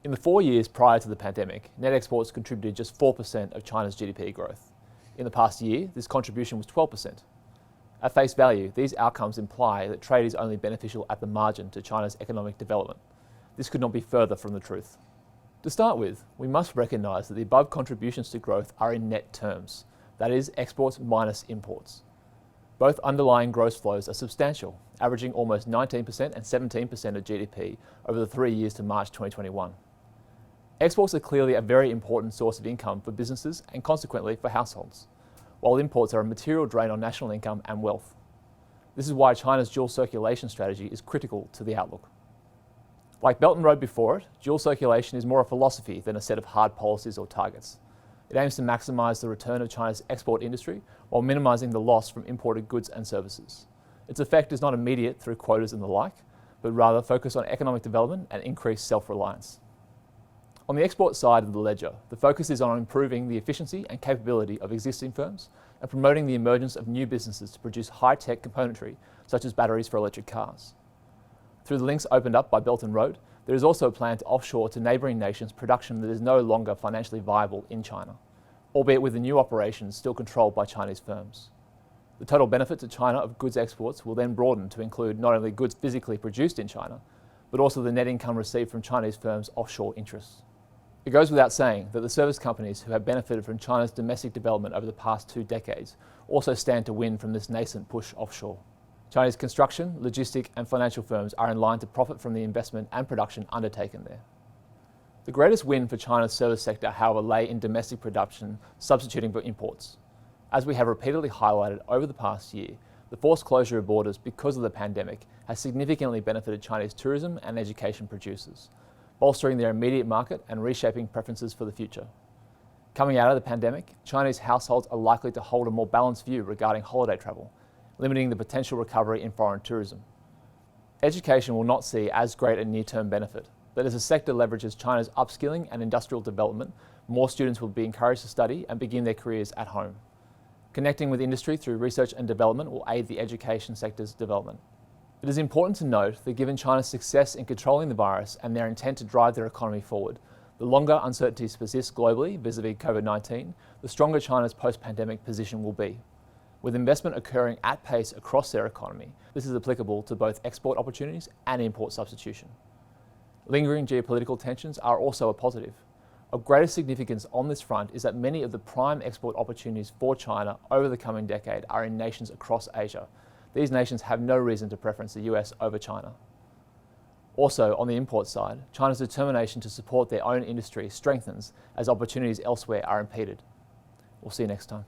In the 4 years prior to the pandemic, net exports contributed just 4% of China's GDP growth. In the past year, this contribution was 12%. At face value, these outcomes imply that trade is only beneficial at the margin to China's economic development. This could not be further from the truth. To start with, we must recognise that the above contributions to growth are in net terms, that is, exports minus imports. Both underlying gross flows are substantial, averaging almost 19% and 17% of GDP over the 3 years to March 2021. Exports are clearly a very important source of income for businesses and consequently for households, while imports are a material drain on national income and wealth. This is why China's dual circulation strategy is critical to the outlook. Like Belt and Road before it, dual circulation is more a philosophy than a set of hard policies or targets. It aims to maximise the return of China's export industry while minimising the loss from imported goods and services. Its effect is not immediate through quotas and the like, but rather focus on economic development and increased self-reliance. On the export side of the ledger, the focus is on improving the efficiency and capability of existing firms and promoting the emergence of new businesses to produce high-tech componentry such as batteries for electric cars. Through the links opened up by Belt and Road, there is also a plan to offshore to neighbouring nations production that is no longer financially viable in China, albeit with the new operations still controlled by Chinese firms. The total benefit to China of goods exports will then broaden to include not only goods physically produced in China, but also the net income received from Chinese firms' offshore interests. It goes without saying that the service companies who have benefited from China's domestic development over the past 2 decades also stand to win from this nascent push offshore. Chinese construction, logistic and financial firms are in line to profit from the investment and production undertaken there. The greatest win for China's service sector, however, lay in domestic production substituting for imports. As we have repeatedly highlighted over the past year, the forced closure of borders because of the pandemic has significantly benefited Chinese tourism and education producers, bolstering their immediate market and reshaping preferences for the future. Coming out of the pandemic, Chinese households are likely to hold a more balanced view regarding holiday travel, limiting the potential recovery in foreign tourism. Education will not see as great a near-term benefit, but as the sector leverages China's upskilling and industrial development, more students will be encouraged to study and begin their careers at home. Connecting with industry through research and development will aid the education sector's development. It is important to note that given China's success in controlling the virus and their intent to drive their economy forward, the longer uncertainties persist globally vis-à-vis COVID-19, the stronger China's post-pandemic position will be. With investment occurring at pace across their economy, this is applicable to both export opportunities and import substitution. Lingering geopolitical tensions are also a positive. Of greatest significance on this front is that many of the prime export opportunities for China over the coming decade are in nations across Asia. These nations have no reason to preference the US over China. Also, on the import side, China's determination to support their own industry strengthens as opportunities elsewhere are impeded. We'll see you next time.